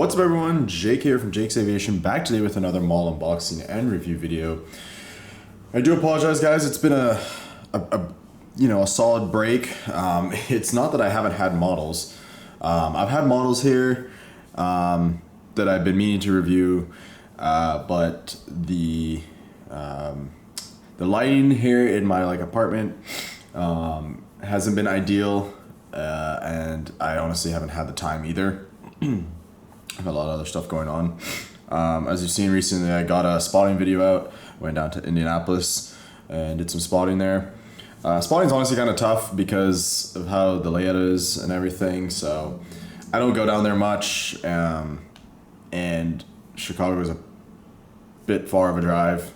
What's up everyone, Jake here from Jake's Aviation, back today with another mall unboxing and review video. I do apologize guys, it's been a solid break. It's not that I haven't had models. I've had models here that I've been meaning to review, but the lighting here in my apartment hasn't been ideal, and I honestly haven't had the time either. I have a lot of other stuff going on. As you've seen recently, I got a spotting video out, went down to Indianapolis and did some spotting there. Spotting's honestly kind of tough because of how the layout is and everything, so I don't go down there much, and Chicago is a bit far of a drive.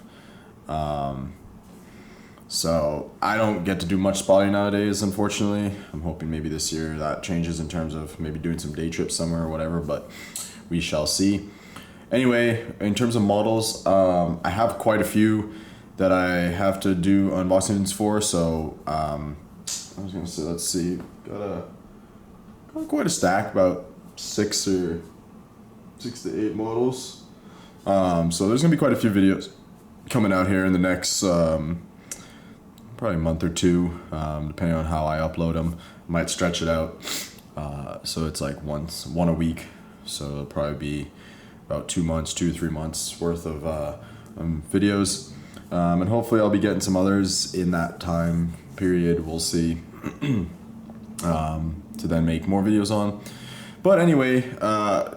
So I don't get to do much spotting nowadays, unfortunately. I'm hoping maybe this year that changes in terms of maybe doing some day trips somewhere or whatever, but we shall see. Anyway, in terms of models, I have quite a few that I have to do unboxings for, so I was gonna say, let's see, got quite a stack, about 6 to 8 models. So there's gonna be quite a few videos coming out here in the next probably a month or two, depending on how I upload them. I might stretch it out, so it's like one a week, so it'll probably be about 2 months, 2 to 3 months worth of videos, and hopefully I'll be getting some others in that time period. We'll see. To then make more videos on. But anyway,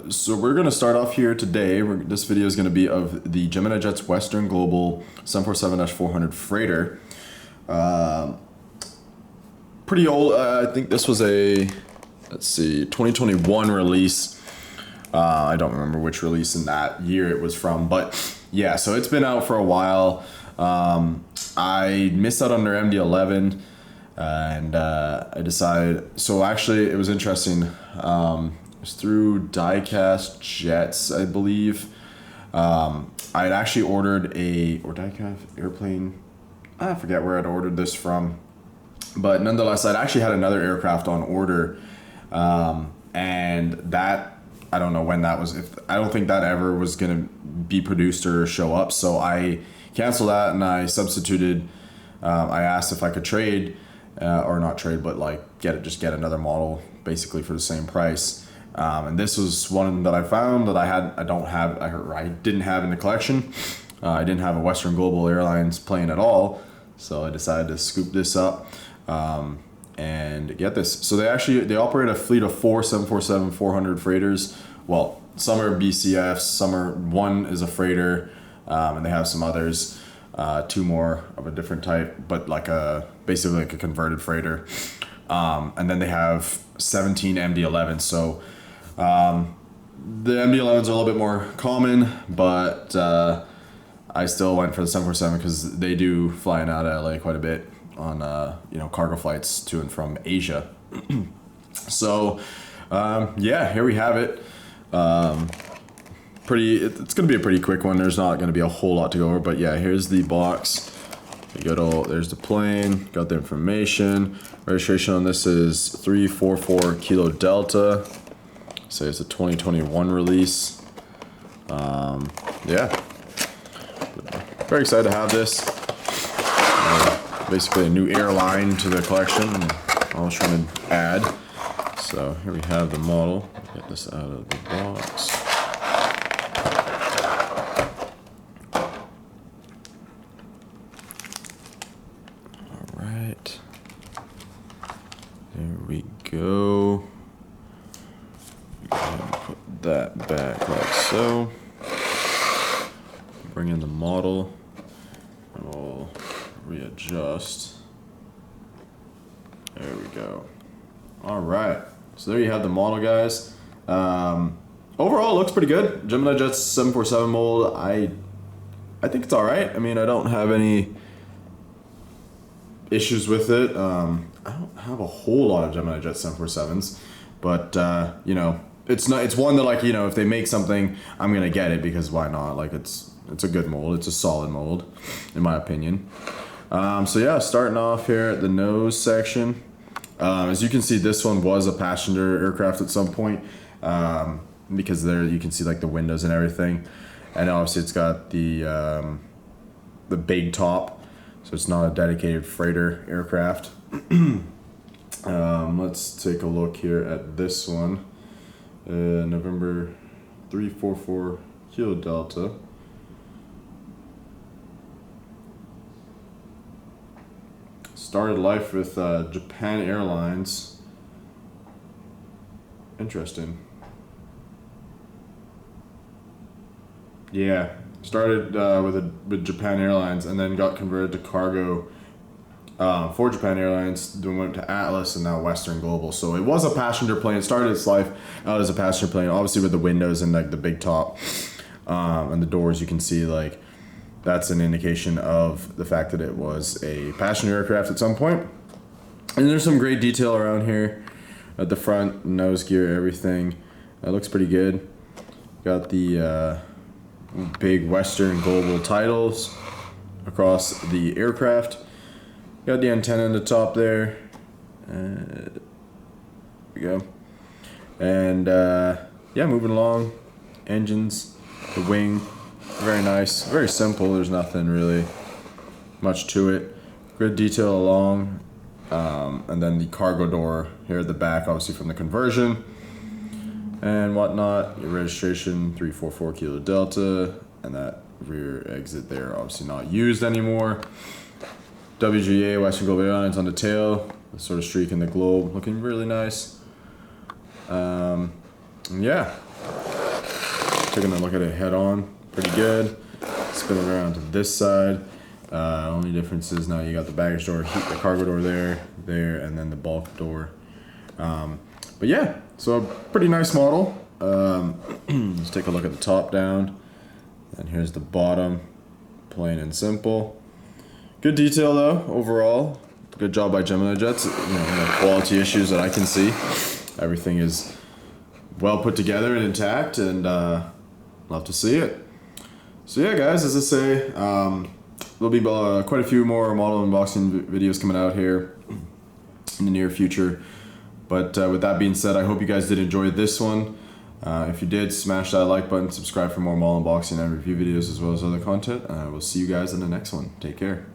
so we're gonna start off here today. This video is gonna be of the GeminiJets Western Global 747-400 freighter. Pretty old. I think this was a, let's see, 2021 release. I don't remember which release in that year it was from, but yeah, so it's been out for a while. I missed out on their MD-11, and I decided, so actually it was interesting. It was through Diecast Jets, I believe. I had actually ordered or Diecast Airplane, I forget where I'd ordered this from, but nonetheless, I'd actually had another aircraft on order, and that, I don't know when that was. I don't think that ever was gonna be produced or show up, so I canceled that and I substituted. I asked if I could trade, or not trade, but just get another model basically for the same price. And this was one that I found that I didn't have in the collection. I didn't have a Western Global Airlines plane at all, so I decided to scoop this up and get this. So they operate a fleet of 4 747-400 freighters. Well, some are BCFs, one is a freighter, and they have some others, 2 more of a different type, but basically like a converted freighter. And then they have 17 MD-11s. So the MD-11s are a little bit more common, but I still went for the 747 because they do fly in out of LA quite a bit on cargo flights to and from Asia. So yeah, here we have it. It's gonna be a pretty quick one. There's not gonna be a whole lot to go over, but yeah, here's the box. There's the plane, got the information. Registration on this is 344 Kilo Delta. So it's a 2021 release. Yeah, very excited to have this. Basically a new airline to the collection I was trying to add. So here we have the model. Get this out of the box. All right, there we go. Put that back like so. Bring in the model, and we'll readjust. There we go. All right, so there you have the model, guys. Overall, it looks pretty good. GeminiJets 747 mold. I think it's all right. I mean, I don't have any issues with it. I don't have a whole lot of GeminiJet 747s, but it's one that if they make something, I'm gonna get it because why not? It's a good mold. It's a solid mold, in my opinion. So yeah, starting off here at the nose section. As you can see, this one was a passenger aircraft at some point. because there you can see like the windows and everything, and obviously it's got the big top, so it's not a dedicated freighter aircraft. Let's take a look here at this one. November 344 Kilo Delta. Started life with Japan Airlines. Interesting. Yeah, started with Japan Airlines and then got converted to cargo for Japan Airlines, then went to Atlas and now Western Global. So it was a passenger plane. It started its life out as a passenger plane, obviously with the windows and like the big top and the doors. You can see like that's an indication of the fact that it was a passenger aircraft at some point. And there's some great detail around here at the front, nose gear, everything. It looks pretty good. Got the big Western Global titles across the aircraft. Got the antenna on the top there. There we go. And yeah, moving along. Engines, the wing, very nice, very simple. There's nothing really much to it. Good detail along. And then the cargo door here at the back, obviously from the conversion and whatnot. Your registration 344 Kilo Delta, and that rear exit there, obviously not used anymore. WGA, Western Global Airlines on the tail, the sort of streak in the globe, looking really nice. Yeah, taking a look at it head on, pretty good. Spinning around to this side. Only difference is now you got the baggage door, the cargo door there, and then the bulk door. But yeah, so a pretty nice model. Let's take a look at the top down. And here's the bottom, plain and simple. Good detail though, overall. Good job by GeminiJets. No quality issues that I can see. Everything is well put together and intact, and love to see it. So yeah, guys, as I say, there'll be quite a few more model unboxing videos coming out here in the near future. But with that being said, I hope you guys did enjoy this one. If you did, smash that like button, subscribe for more model unboxing and review videos as well as other content. We'll see you guys in the next one. Take care.